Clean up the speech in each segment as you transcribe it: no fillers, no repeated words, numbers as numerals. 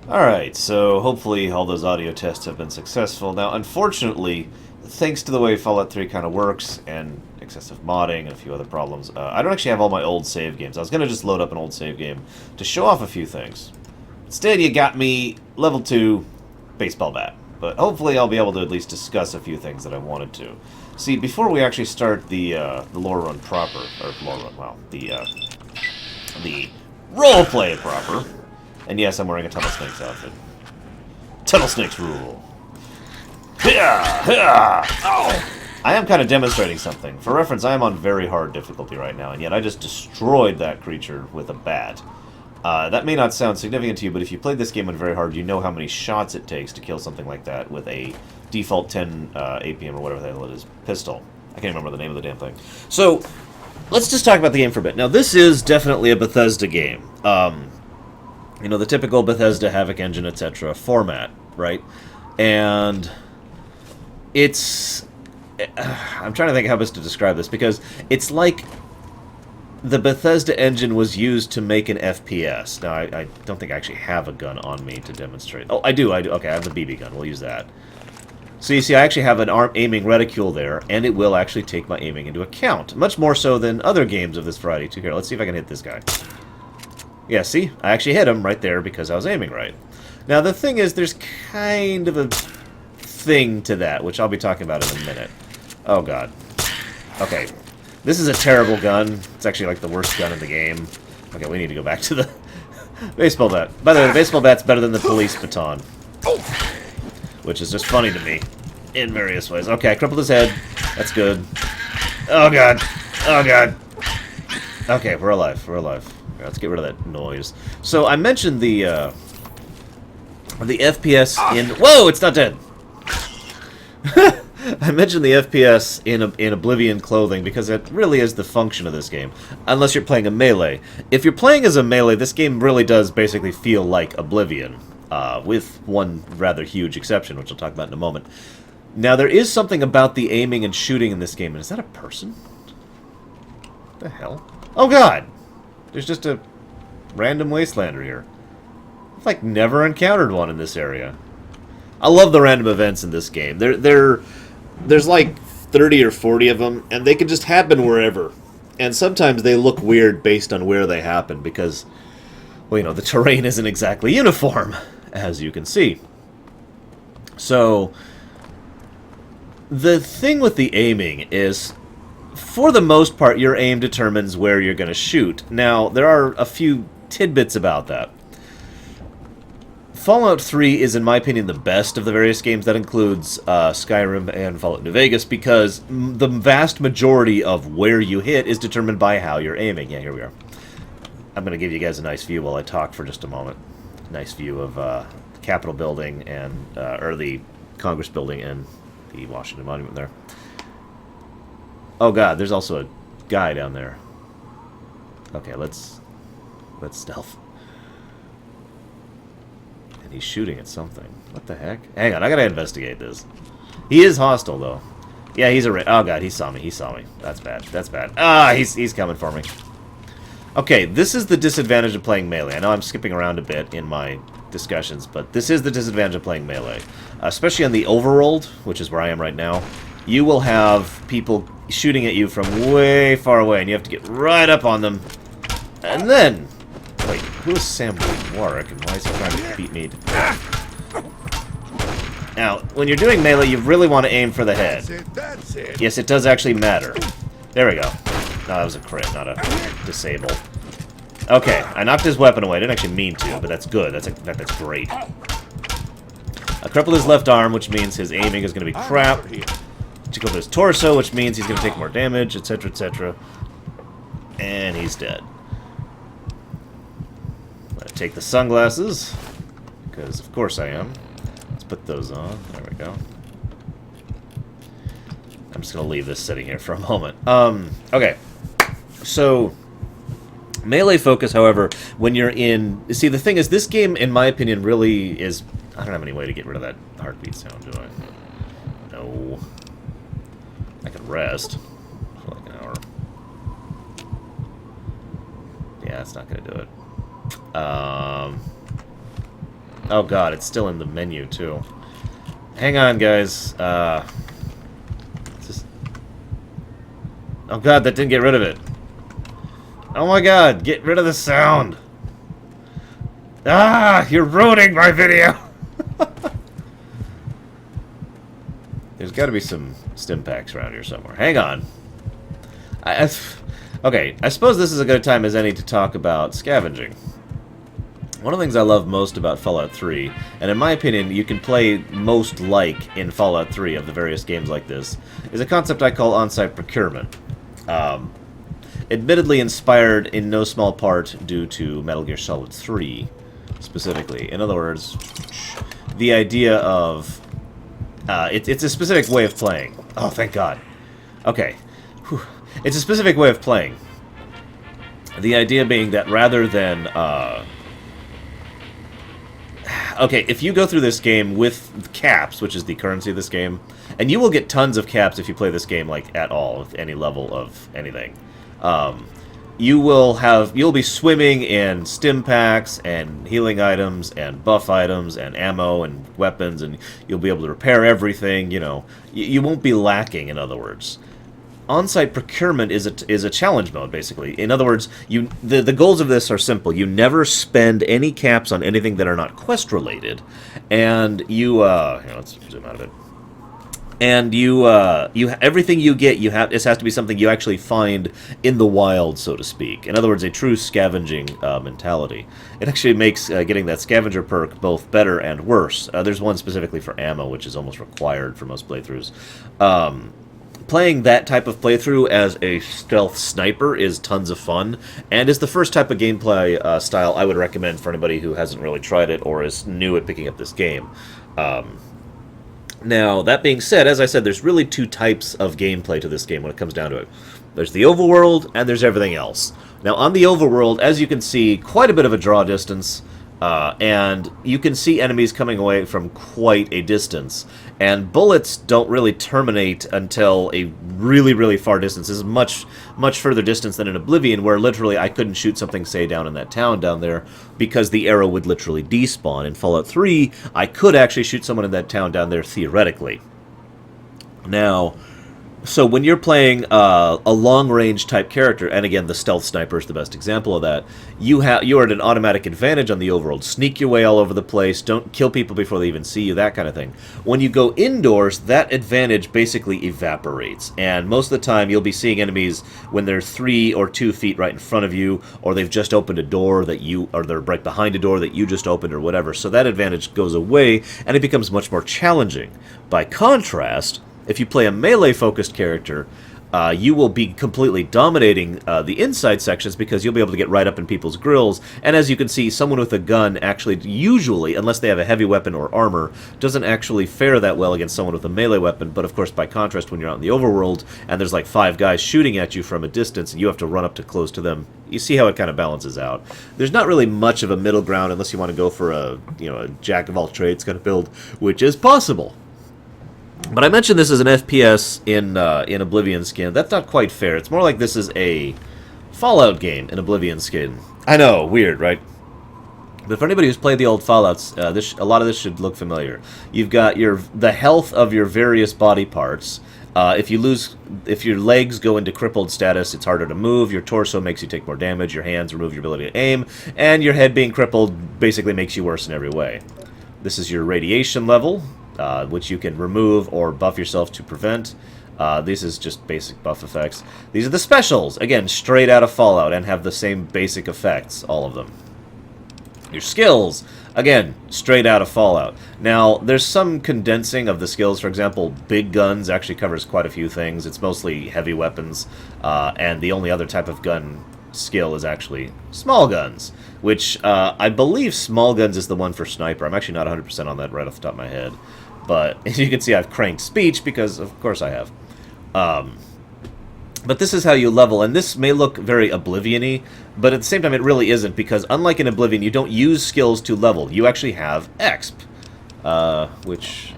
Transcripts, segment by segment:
Alright, so hopefully all those audio tests have been successful. Now, unfortunately, thanks to the way Fallout 3 kind of works, and excessive modding and a few other problems, I don't actually have all my old save games. I was going to just load up an old save game to show off a few things. Instead, you got me level 2 baseball bat. But hopefully I'll be able to at least discuss a few things that I wanted to. See, before we actually start the lore run proper, or lore run, well, the roleplay proper, and yes, I'm wearing a Tunnel Snakes outfit. Tunnel Snakes rule. I am kind of demonstrating something. For reference, I am on very hard difficulty right now, and yet I just destroyed that creature with a bat. That may not sound significant to you, but if you played this game on very hard, you know how many shots it takes to kill something like that with a default 10 APM or whatever the hell it is pistol. I can't remember the name of the damn thing. So, let's just talk about the game for a bit. Now, this is definitely a Bethesda game. You know, the typical Bethesda Havoc Engine, etc. format, right? And it's... I'm trying to think how best to describe this, because it's like the Bethesda engine was used to make an FPS. Now, I don't think I actually have a gun on me to demonstrate. Oh, I do. Okay, I have the BB gun. We'll use that. So you see, I actually have an aiming reticule there, and it will actually take my aiming into account. Much more so than other games of this variety, too. Here, let's see if I can hit this guy. Yeah, see? I actually hit him right there because I was aiming right. Now, the thing is, there's kind of a thing to that, which I'll be talking about in a minute. Oh, God. Okay. This is a terrible gun. It's actually like the worst gun in the game. Okay, we need to go back to the baseball bat. By the way, the baseball bat's better than the police baton. Which is just funny to me. In various ways. Okay, I crippled his head. That's good. Oh, God. Oh, God. Okay, we're alive. We're alive. Let's get rid of that noise. So, I mentioned the FPS in... Whoa, it's not dead! I mentioned the FPS in Oblivion clothing because it really is the function of this game. Unless you're playing a melee. If you're playing as a melee, this game really does basically feel like Oblivion. With one rather huge exception, which I'll talk about in a moment. Now, there is something about the aiming and shooting in this game. And is that a person? What the hell? Oh, God! There's just a random wastelander here. I've, like, never encountered one in this area. I love the random events in this game. There's like 30 or 40 of them, and they can just happen wherever. And sometimes they look weird based on where they happen, because, well, you know, the terrain isn't exactly uniform, as you can see. So, the thing with the aiming is, for the most part, your aim determines where you're going to shoot. Now, there are a few tidbits about that. Fallout 3 is, in my opinion, the best of the various games. That includes Skyrim and Fallout New Vegas, because the vast majority of where you hit is determined by how you're aiming. Yeah, here we are. I'm going to give you guys a nice view while I talk for just a moment. Nice view of the Capitol building, and or the Congress building and the Washington Monument there. Oh, God, there's also a guy down there. Okay, let's stealth. And he's shooting at something. What the heck? Hang on, I gotta investigate this. He is hostile, though. Yeah, he's a... Oh, God, he saw me. He saw me. That's bad. That's bad. Ah, he's coming for me. Okay, this is the disadvantage of playing melee. I know I'm skipping around a bit in my discussions, but this is the disadvantage of playing melee. Especially on the overworld, which is where I am right now. You will have people shooting at you from way far away, and you have to get right up on them. And then... Wait, who is Sam Warwick, and why is he trying to beat me to death? Now, when you're doing melee, you really want to aim for the head. That's it. Yes, it does actually matter. There we go. No, that was a crit, not a disable. Okay, I knocked his weapon away. I didn't actually mean to, but that's good. That's great. I crippled his left arm, which means his aiming is going to be crap. Took over his torso, which means he's going to take more damage, etc., etc. And he's dead. I'm going to take the sunglasses, because of course I am. Let's put those on. There we go. I'm just going to leave this sitting here for a moment. Okay. So, melee focus, however, when you're in... See, the thing is, this game, in my opinion, really is... I don't have any way to get rid of that heartbeat sound, do I? No. I can rest for like an hour. Yeah, that's not going to do it. Oh god, it's still in the menu, too. Hang on, guys. Just... Oh god, that didn't get rid of it. Oh my god, get rid of the sound. Ah, you're ruining my video. There's got to be some stim packs around here somewhere. Hang on. Okay, I suppose this is a good time as any to talk about scavenging. One of the things I love most about Fallout 3, and in my opinion you can play most like in Fallout 3 of the various games like this, is a concept I call on-site procurement. Admittedly inspired in no small part due to Metal Gear Solid 3, specifically. In other words, the idea of... it's a specific way of playing. Oh, thank God. Okay. Whew. It's a specific way of playing. The idea being that rather than... okay, if you go through this game with caps, which is the currency of this game, and you will get tons of caps if you play this game, like, at all, with any level of anything. You'll be swimming in stim packs and healing items and buff items and ammo and weapons, and you'll be able to repair everything, you know. You won't be lacking, in other words. On-site procurement is a challenge mode, basically. In other words, the goals of this are simple. You never spend any caps on anything that are not quest-related, and here, let's zoom out of it. And everything you get, this has to be something you actually find in the wild, so to speak. In other words, a true scavenging mentality. It actually makes getting that scavenger perk both better and worse. There's one specifically for ammo, which is almost required for most playthroughs. Playing that type of playthrough as a stealth sniper is tons of fun, and is the first type of gameplay style I would recommend for anybody who hasn't really tried it or is new at picking up this game. Now, that being said, as I said, there's really two types of gameplay to this game when it comes down to it. There's the overworld, and there's everything else. Now, on the overworld, as you can see, quite a bit of a draw distance, and you can see enemies coming away from quite a distance. And bullets don't really terminate until a really, really far distance. This is much, much further distance than in Oblivion, where literally I couldn't shoot something, say, down in that town down there, because the arrow would literally despawn. In Fallout 3, I could actually shoot someone in that town down there, theoretically. Now... so when you're playing a long-range type character, and again, the stealth sniper is the best example of that, you are at an automatic advantage on the overworld. Sneak your way all over the place, don't kill people before they even see you, that kind of thing. When you go indoors, that advantage basically evaporates, and most of the time you'll be seeing enemies when they're 3 or 2 feet right in front of you, or they've just opened a door or they're right behind a door that you just opened, or whatever. So that advantage goes away, and it becomes much more challenging. By contrast, if you play a melee-focused character, you will be completely dominating the inside sections because you'll be able to get right up in people's grills. And as you can see, someone with a gun actually usually, unless they have a heavy weapon or armor, doesn't actually fare that well against someone with a melee weapon. But of course, by contrast, when you're out in the overworld and there's like 5 guys shooting at you from a distance and you have to run up to close to them, you see how it kind of balances out. There's not really much of a middle ground unless you want to go for a jack-of-all-trades kind of build, which is possible. But I mentioned this as an FPS in Oblivion skin. That's not quite fair. It's more like this is a Fallout game in Oblivion skin. I know, weird, right? But for anybody who's played the old Fallouts, a lot of this should look familiar. You've got the health of your various body parts. If your legs go into crippled status, it's harder to move. Your torso makes you take more damage. Your hands remove your ability to aim, and your head being crippled basically makes you worse in every way. This is your radiation level, which you can remove or buff yourself to prevent. This is just basic buff effects. These are the specials, again, straight out of Fallout, and have the same basic effects, all of them. Your skills, again, straight out of Fallout. Now, there's some condensing of the skills. For example, big guns actually covers quite a few things. It's mostly heavy weapons, and the only other type of gun skill is actually small guns, which I believe small guns is the one for sniper. I'm actually not 100% on that right off the top of my head. But as you can see, I've cranked speech because, of course, I have. But this is how you level, and this may look very Oblivion-y, but at the same time it really isn't, because unlike in Oblivion, you don't use skills to level. You actually have exp, which...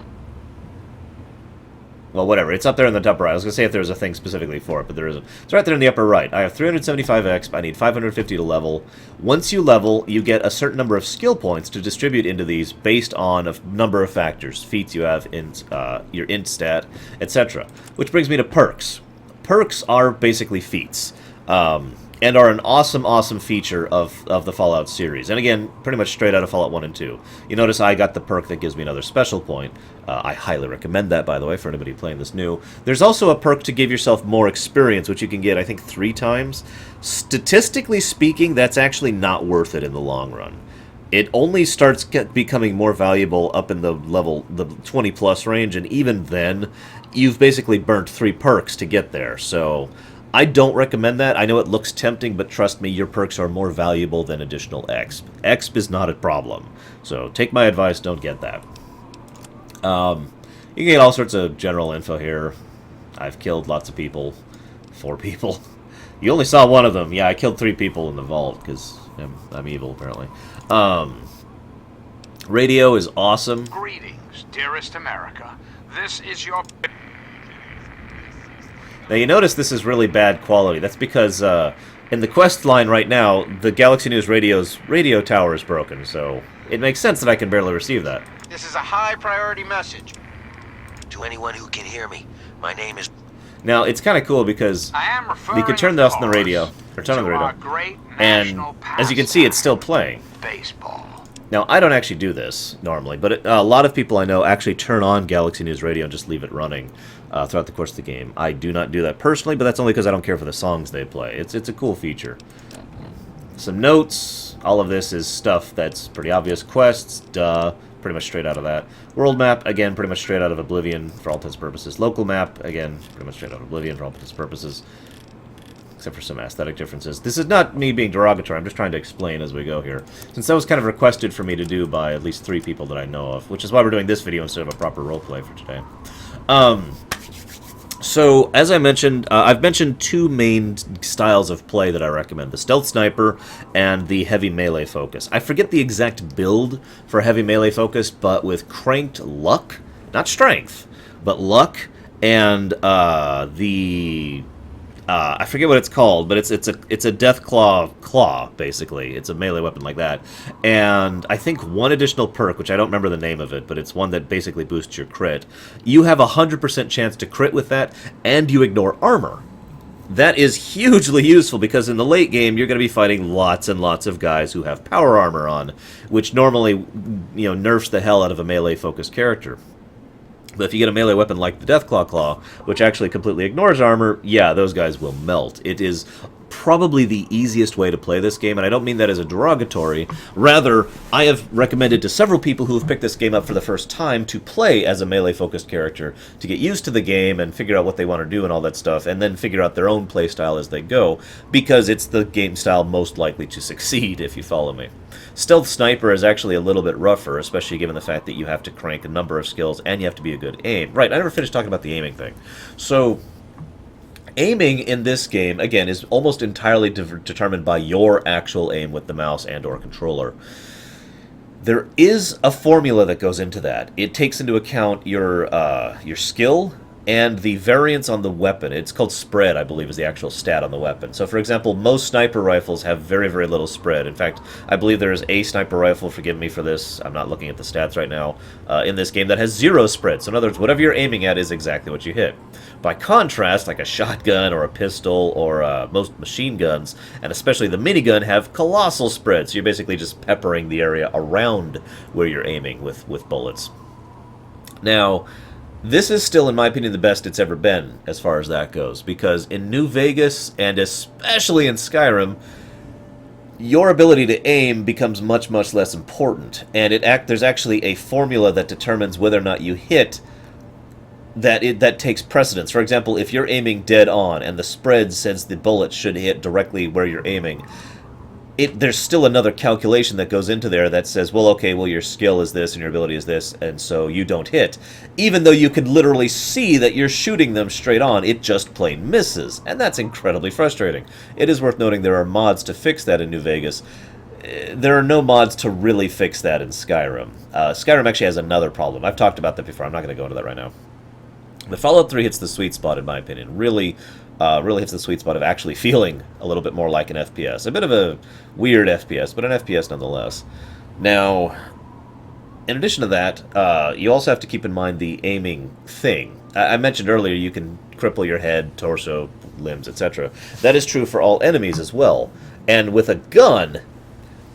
Well, whatever. It's up there in the top right. I was going to say if there's a thing specifically for it, but there isn't. It's right there in the upper right. I have 375 exp. I need 550 to level. Once you level, you get a certain number of skill points to distribute into these based on a number of factors. Feats you have, your int stat, etc. Which brings me to perks. Perks are basically feats. And are an awesome, awesome feature of the Fallout series. And again, pretty much straight out of Fallout 1 and 2. You notice I got the perk that gives me another special point. I highly recommend that, by the way, for anybody playing this new. There's also a perk to give yourself more experience, which you can get, I think, 3 times. Statistically speaking, that's actually not worth it in the long run. It only starts becoming more valuable up in the 20-plus range, and even then, you've basically burnt 3 perks to get there, so I don't recommend that. I know it looks tempting, but trust me, your perks are more valuable than additional exp. Exp is not a problem. So take my advice, don't get that. You can get all sorts of general info here. I've killed lots of people. 4 people. You only saw one of them. Yeah, I killed 3 people in the vault, because I'm evil, apparently. Radio is awesome. Greetings, dearest America. This is your... Now you notice this is really bad quality. That's because in the quest line right now, the Galaxy News Radio's radio tower is broken, so it makes sense that I can barely receive that. This is a high priority message. To anyone who can hear me, my name is... Now, it's kind of cool because we can turn this on the radio, or turn on the radio, and as you can see, it's still playing. Baseball. Now, I don't actually do this normally, but a lot of people I know actually turn on Galaxy News Radio and just leave it running throughout the course of the game. I do not do that personally, but that's only because I don't care for the songs they play. It's a cool feature. Some notes. All of this is stuff that's pretty obvious. Quests, duh, pretty much straight out of that. World map, again, pretty much straight out of Oblivion for all intents and purposes. Local map, again, pretty much straight out of Oblivion for all intents and purposes. Except for some aesthetic differences. This is not me being derogatory, I'm just trying to explain as we go here. Since that was kind of requested for me to do by at least 3 people that I know of, which is why we're doing this video instead of a proper roleplay for today. So, as I mentioned, I've mentioned 2 main styles of play that I recommend. The Stealth Sniper and the Heavy Melee Focus. I forget the exact build for Heavy Melee Focus, but with cranked luck, not strength, but luck, and I forget what it's called, but it's a Death Claw, basically. It's a melee weapon like that. And I think one additional perk, which I don't remember the name of it, but it's one that basically boosts your crit. You have a 100% chance to crit with that, and you ignore armor. That is hugely useful, because in the late game, you're going to be fighting lots and lots of guys who have power armor on, which normally, nerfs the hell out of a melee-focused character. But if you get a melee weapon like the Deathclaw, which actually completely ignores armor, yeah, those guys will melt. It is probably the easiest way to play this game, and I don't mean that as a derogatory. Rather, I have recommended to several people who have picked this game up for the first time to play as a melee-focused character, to get used to the game and figure out what they want to do and all that stuff, and then figure out their own playstyle as they go, because it's the game style most likely to succeed, if you follow me. Stealth Sniper is actually a little bit rougher, especially given the fact that you have to crank a number of skills and you have to be a good aim. Right, I never finished talking about the aiming thing. So, aiming in this game, again, is almost entirely determined by your actual aim with the mouse and or controller. There is a formula that goes into that. It takes into account your skill and the variance on the weapon. It's called spread, I believe, is the actual stat on the weapon. So, for example, most sniper rifles have very, very little spread. In fact, I believe there is a sniper rifle, forgive me for this, I'm not looking at the stats right now, in this game that has 0 spread. So, in other words, whatever you're aiming at is exactly what you hit. By contrast, like a shotgun or a pistol or most machine guns, and especially the minigun, have colossal spread. So, you're basically just peppering the area around where you're aiming with bullets. Now, this is still, in my opinion, the best it's ever been as far as that goes, because in New Vegas, and especially in Skyrim, your ability to aim becomes much, much less important, and there's actually a formula that determines whether or not you hit that takes precedence. For example, if you're aiming dead on, and the spread says the bullet should hit directly where you're aiming, there's still another calculation that goes into there that says, well, okay, well, your skill is this and your ability is this, and so you don't hit. Even though you could literally see that you're shooting them straight on, it just plain misses, and that's incredibly frustrating. It is worth noting there are mods to fix that in New Vegas. There are no mods to really fix that in Skyrim. Skyrim actually has another problem. I've talked about that before. I'm not going to go into that right now. But Fallout 3 hits the sweet spot, in my opinion. Really hits the sweet spot of actually feeling a little bit more like an FPS. A bit of a weird FPS, but an FPS nonetheless. Now, in addition to that, you also have to keep in mind the aiming thing. I mentioned earlier you can cripple your head, torso, limbs, etc. That is true for all enemies as well. And with a gun,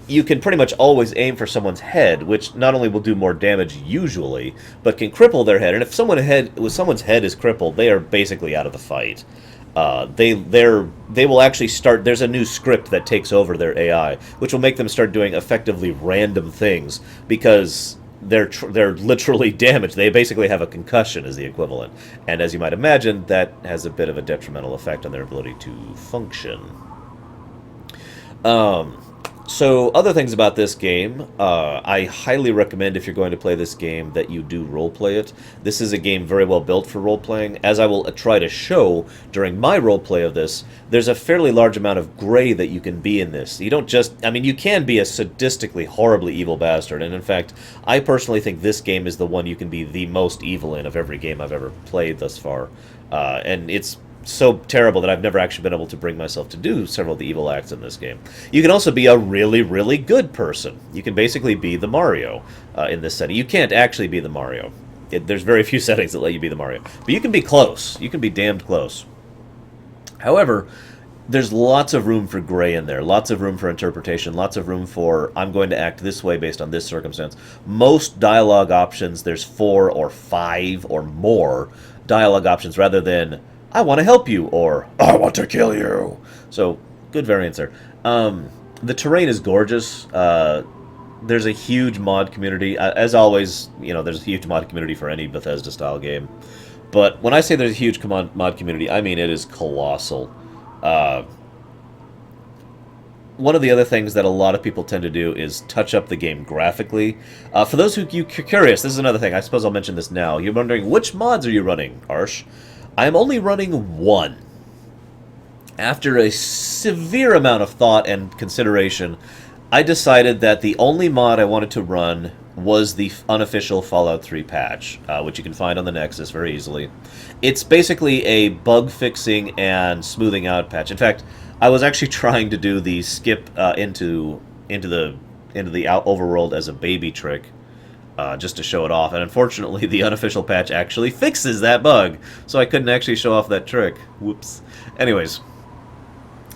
you can pretty much always aim for someone's head, which not only will do more damage usually, but can cripple their head. And if someone's head is crippled, they are basically out of the fight. They will actually start. There's a new script that takes over their AI, which will make them start doing effectively random things because they're literally damaged. They basically have a concussion, is the equivalent. And as you might imagine, that has a bit of a detrimental effect on their ability to function. So, other things about this game, I highly recommend if you're going to play this game that you do roleplay it. This is a game very well built for roleplaying. As I will try to show during my roleplay of this, there's a fairly large amount of gray that you can be in this. You don't just, I mean, you can be a sadistically, horribly evil bastard, and in fact, I personally think this game is the one you can be the most evil in of every game I've ever played thus far. And it's so terrible that I've never actually been able to bring myself to do several of the evil acts in this game. You can also be a really, really good person. You can basically be the Mario in this setting. You can't actually be the Mario. There's very few settings that let you be the Mario. But you can be close. You can be damned close. However, there's lots of room for gray in there. Lots of room for interpretation. Lots of room for, I'm going to act this way based on this circumstance. Most dialogue options, there's 4 or 5 or more dialogue options rather than I want to help you, or I want to kill you. So, good variance there. The terrain is gorgeous. There's a huge mod community. As always, you know, there's a huge mod community for any Bethesda-style game. But when I say there's a huge mod community, I mean it is colossal. One of the other things that a lot of people tend to do is touch up the game graphically. For those who are curious, this is another thing. I suppose I'll mention this now. You're wondering, which mods are you running, Arsh? I'm only running one. After a severe amount of thought and consideration, I decided that the only mod I wanted to run was the unofficial Fallout 3 patch, which you can find on the Nexus very easily. It's basically a bug-fixing and smoothing out patch. In fact, I was actually trying to do the skip into the overworld as a baby trick, just to show it off, and unfortunately the unofficial patch actually fixes that bug, so I couldn't actually show off that trick. Whoops. Anyways,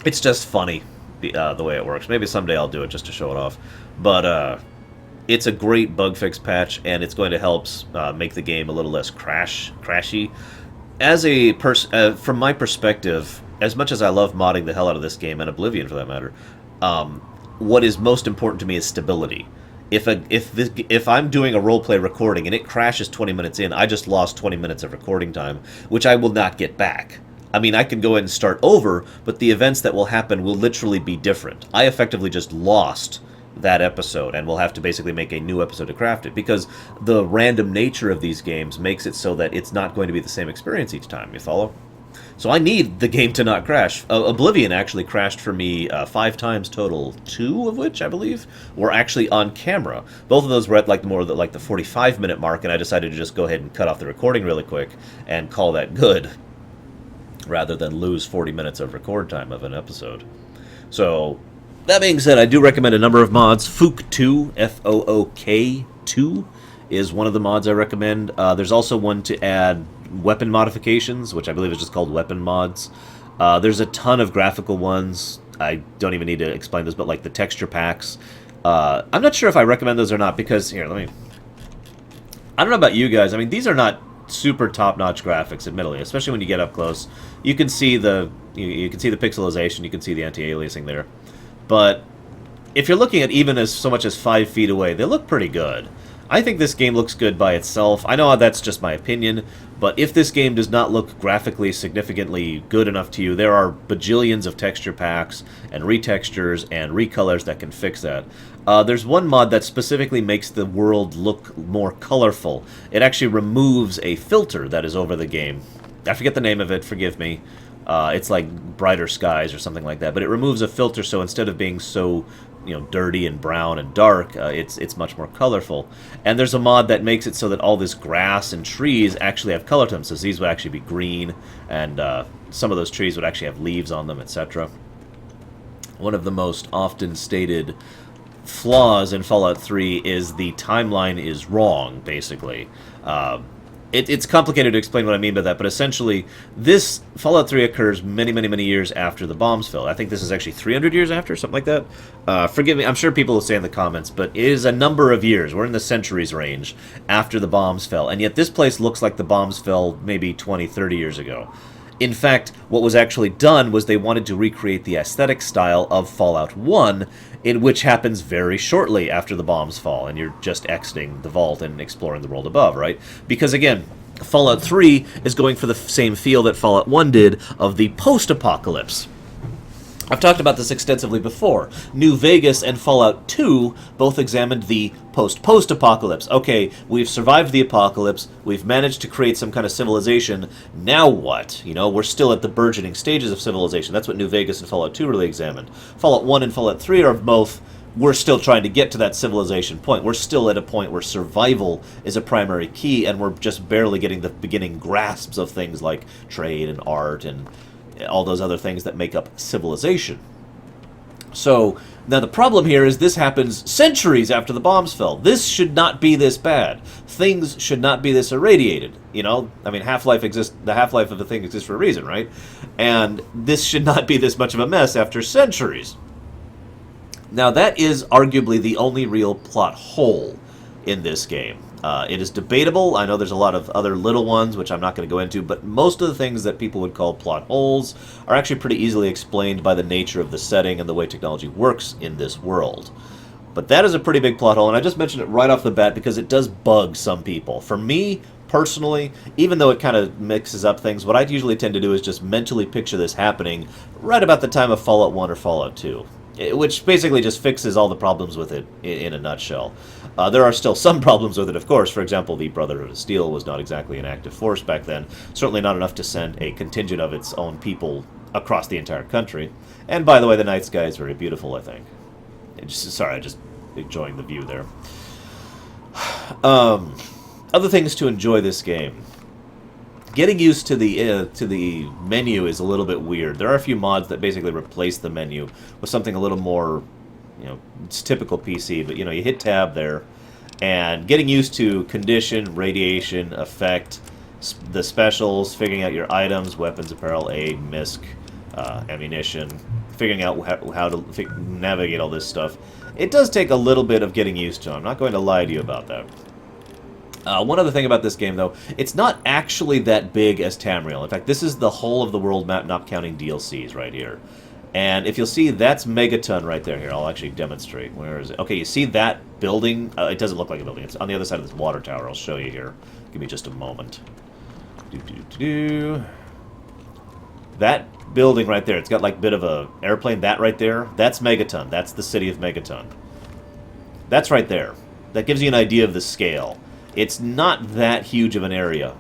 it's just funny, the way it works. Maybe someday I'll do it just to show it off. But it's a great bug fix patch, and it's going to help make the game a little less crashy. As a from my perspective, as much as I love modding the hell out of this game, and Oblivion for that matter, what is most important to me is stability. If I'm doing a roleplay recording and it crashes 20 minutes in, I just lost 20 minutes of recording time, which I will not get back. I mean, I can go ahead and start over, but the events that will happen will literally be different. I effectively just lost that episode, and will have to basically make a new episode to craft it, because the random nature of these games makes it so that it's not going to be the same experience each time, you follow? So I need the game to not crash. Oblivion actually crashed for me 5 times total, 2 of which, I believe, were actually on camera. Both of those were at like the 45-minute mark, and I decided to just go ahead and cut off the recording really quick and call that good, rather than lose 40 minutes of record time of an episode. So, that being said, I do recommend a number of mods. Fook2, Fook2, is one of the mods I recommend. There's also one to add weapon modifications, which I believe is just called weapon mods. There's a ton of graphical ones. I don't even need to explain this, but like the texture packs. I'm not sure if I recommend those or not, because here, I don't know about you guys. I mean, these are not super top-notch graphics, admittedly, especially when you get up close. You can see the you can see the pixelization, you can see the anti-aliasing there. But if you're looking at even as so much as 5 feet away, they look pretty good. I think this game looks good by itself. I know that's just my opinion, but if this game does not look graphically significantly good enough to you, there are bajillions of texture packs and retextures and recolors that can fix that. There's one mod that specifically makes the world look more colorful. It actually removes a filter that is over the game. I forget the name of it, forgive me. It's like Brighter Skies or something like that, but it removes a filter, so instead of being so dirty and brown and dark. It's much more colorful. And there's a mod that makes it so that all this grass and trees actually have color to them. So these would actually be green, and some of those trees would actually have leaves on them, etc. One of the most often stated flaws in Fallout 3 is the timeline is wrong, basically. It's complicated to explain what I mean by that, but essentially, this Fallout 3 occurs many, many, many years after the bombs fell. I think this is actually 300 years after, something like that. Forgive me, I'm sure people will say in the comments, but it is a number of years. We're in the centuries range after the bombs fell, and yet this place looks like the bombs fell maybe 20, 30 years ago. In fact, what was actually done was they wanted to recreate the aesthetic style of Fallout 1, in which happens very shortly after the bombs fall, and you're just exiting the vault and exploring the world above, right? Because, again, Fallout 3 is going for the same feel that Fallout 1 did of the post-apocalypse. I've talked about this extensively before. New Vegas and Fallout 2 both examined the post-apocalypse. Okay, we've survived the apocalypse, we've managed to create some kind of civilization, now what? We're still at the burgeoning stages of civilization. That's what New Vegas and Fallout 2 really examined. Fallout 1 and Fallout 3 are both, we're still trying to get to that civilization point. We're still at a point where survival is a primary key, and we're just barely getting the beginning grasps of things like trade and art and all those other things that make up civilization. So, now the problem here is this happens centuries after the bombs fell. This should not be this bad. Things should not be this irradiated. Half-life exists, the half-life of a thing exists for a reason, right? And this should not be this much of a mess after centuries. Now, that is arguably the only real plot hole in this game. It is debatable. I know there's a lot of other little ones, which I'm not going to go into, but most of the things that people would call plot holes are actually pretty easily explained by the nature of the setting and the way technology works in this world. But that is a pretty big plot hole, and I just mentioned it right off the bat because it does bug some people. For me, personally, even though it kind of mixes up things, what I usually tend to do is just mentally picture this happening right about the time of Fallout 1 or Fallout 2. Which basically just fixes all the problems with it in a nutshell. There are still some problems with it, of course. For example, the Brotherhood of Steel was not exactly an active force back then. Certainly not enough to send a contingent of its own people across the entire country. And by the way, the night sky is very beautiful, I think. Just enjoying the view there. Other things to enjoy this game. Getting used to the menu is a little bit weird. There are a few mods that basically replace the menu with something a little more, it's typical PC, but you hit tab there, and getting used to condition, radiation, effect, the specials, figuring out your items, weapons, apparel, aid, misc, ammunition, figuring out how to navigate all this stuff. It does take a little bit of getting used to. I'm not going to lie to you about that. One other thing about this game, though, it's not actually that big as Tamriel. In fact, this is the whole of the world map, not counting DLCs right here. And if you'll see, that's Megaton right there. Here, I'll actually demonstrate. Where is it? Okay, you see that building? It doesn't look like a building. It's on the other side of this water tower. I'll show you here. Give me just a moment. That building right there, it's got like a bit of a airplane. That right there, that's Megaton. That's the city of Megaton. That's right there. That gives you an idea of the scale. It's not that huge of an area.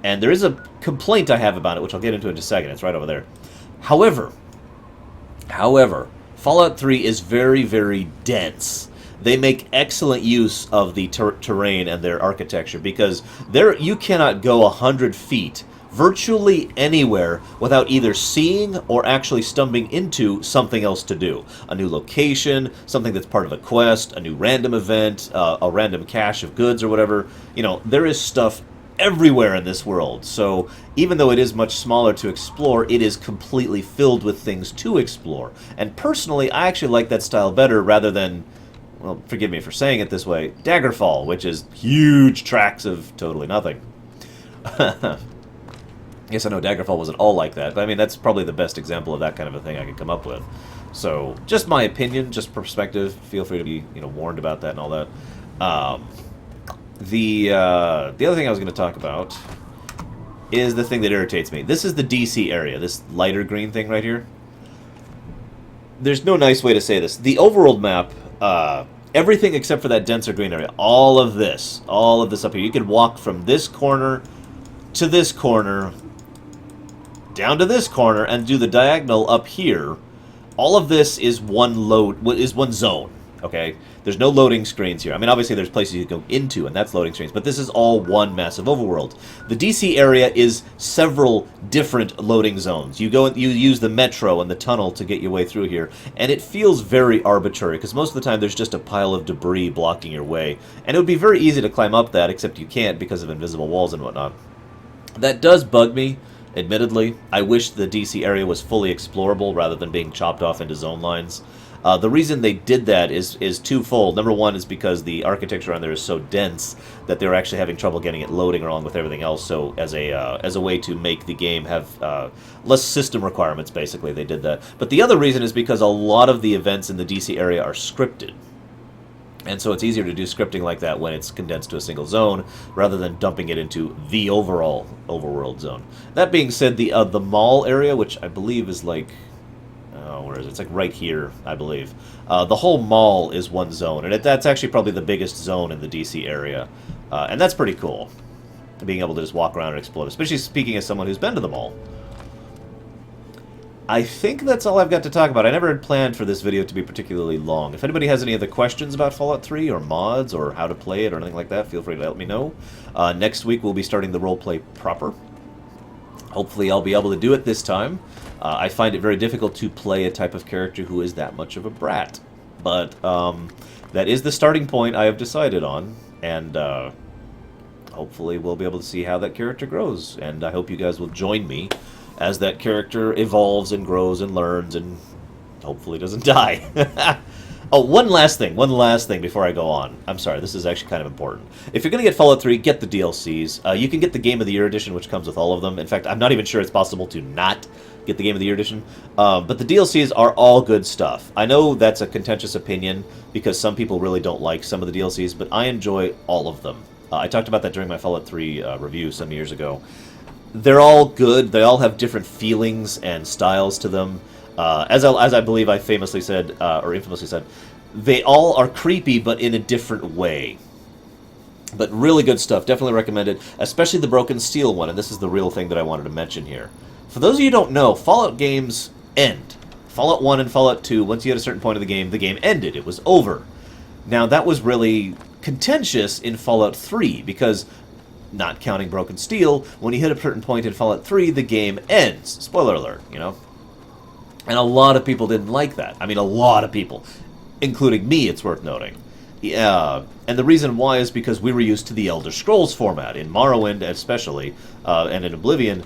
And there is a complaint I have about it, which I'll get into in a second. It's right over there. However, Fallout 3 is very, very dense. They make excellent use of the terrain and their architecture, because you cannot go 100 feet virtually anywhere without either seeing or actually stumbling into something else to do. A new location, something that's part of a quest, a new random event, a random cache of goods or whatever. There is stuff everywhere in this world. So even though it is much smaller to explore, it is completely filled with things to explore. And personally, I actually like that style better rather than, well, forgive me for saying it this way, Daggerfall, which is huge tracts of totally nothing. Yes, I know Daggerfall wasn't all like that, but I mean, that's probably the best example of that kind of a thing I could come up with. So, just my opinion, just perspective. Feel free to be, warned about that and all that. The other thing I was going to talk about is the thing that irritates me. This is the DC area, this lighter green thing right here. There's no nice way to say this. The overworld map, everything except for that denser green area, all of this up here, you can walk from this corner to this corner, down to this corner, and do the diagonal up here, all of this is one zone, okay? There's no loading screens here. I mean, obviously there's places you go into, and that's loading screens, but this is all one massive overworld. The DC area is several different loading zones. You use the metro and the tunnel to get your way through here, and it feels very arbitrary, because most of the time there's just a pile of debris blocking your way, and it would be very easy to climb up that, except you can't because of invisible walls and whatnot. That does bug me, admittedly. I wish the DC area was fully explorable rather than being chopped off into zone lines. The reason they did that is twofold. Number one is because the architecture on there is so dense that they're actually having trouble getting it loading along with everything else. So as a way to make the game have less system requirements, basically, they did that. But the other reason is because a lot of the events in the DC area are scripted. And so it's easier to do scripting like that when it's condensed to a single zone, rather than dumping it into the overall overworld zone. That being said, the mall area, which I believe is like... where is it? It's like right here, I believe. The whole mall is one zone, and that's actually probably the biggest zone in the DC area. And that's pretty cool, being able to just walk around and explore, especially speaking as someone who's been to the mall. I think that's all I've got to talk about. I never had planned for this video to be particularly long. If anybody has any other questions about Fallout 3, or mods, or how to play it, or anything like that, feel free to let me know. Next week we'll be starting the roleplay proper. Hopefully I'll be able to do it this time. I find it very difficult to play a type of character who is that much of a brat. But that is the starting point I have decided on, and hopefully we'll be able to see how that character grows. And I hope you guys will join me as that character evolves and grows and learns and hopefully doesn't die. Oh, one last thing before I go on. I'm sorry, this is actually kind of important. If you're going to get Fallout 3, get the DLCs. You can get the Game of the Year edition, which comes with all of them. In fact, I'm not even sure it's possible to not get the Game of the Year edition. But the DLCs are all good stuff. I know that's a contentious opinion, because some people really don't like some of the DLCs, but I enjoy all of them. I talked about that during my Fallout 3 review some years ago. They're all good. They all have different feelings and styles to them. As I believe I famously said, or infamously said, they all are creepy, but in a different way. But really good stuff. Definitely recommend it, especially the Broken Steel one, and this is the real thing that I wanted to mention here. For those of you who don't know, Fallout games end. Fallout 1 and Fallout 2, once you hit a certain point of the game ended. It was over. Now, that was really contentious in Fallout 3, because... not counting Broken Steel, when you hit a certain point in Fallout 3, the game ends. Spoiler alert, you know? And a lot of people didn't like that. I mean, a lot of people. Including me, it's worth noting. Yeah, and the reason why is because we were used to the Elder Scrolls format. In Morrowind, especially, and in Oblivion,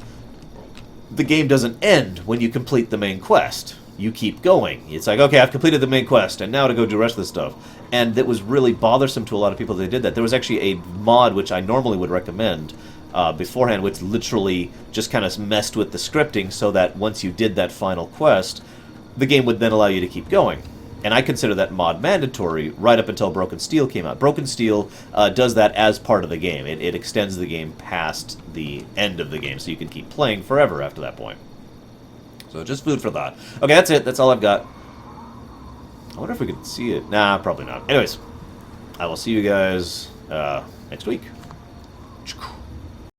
the game doesn't end when you complete the main quest. You keep going. It's like, okay, I've completed the main quest, and now to go do the rest of the stuff. And it was really bothersome to a lot of people that did that. There was actually a mod which I normally would recommend beforehand, which literally just kind of messed with the scripting so that once you did that final quest, the game would then allow you to keep going. And I consider that mod mandatory right up until Broken Steel came out. Broken Steel does that as part of the game. It extends the game past the end of the game, so you can keep playing forever after that point. So just food for thought. Okay, that's it. That's all I've got. I wonder if we can see it. Nah, probably not. Anyways, I will see you guys next week.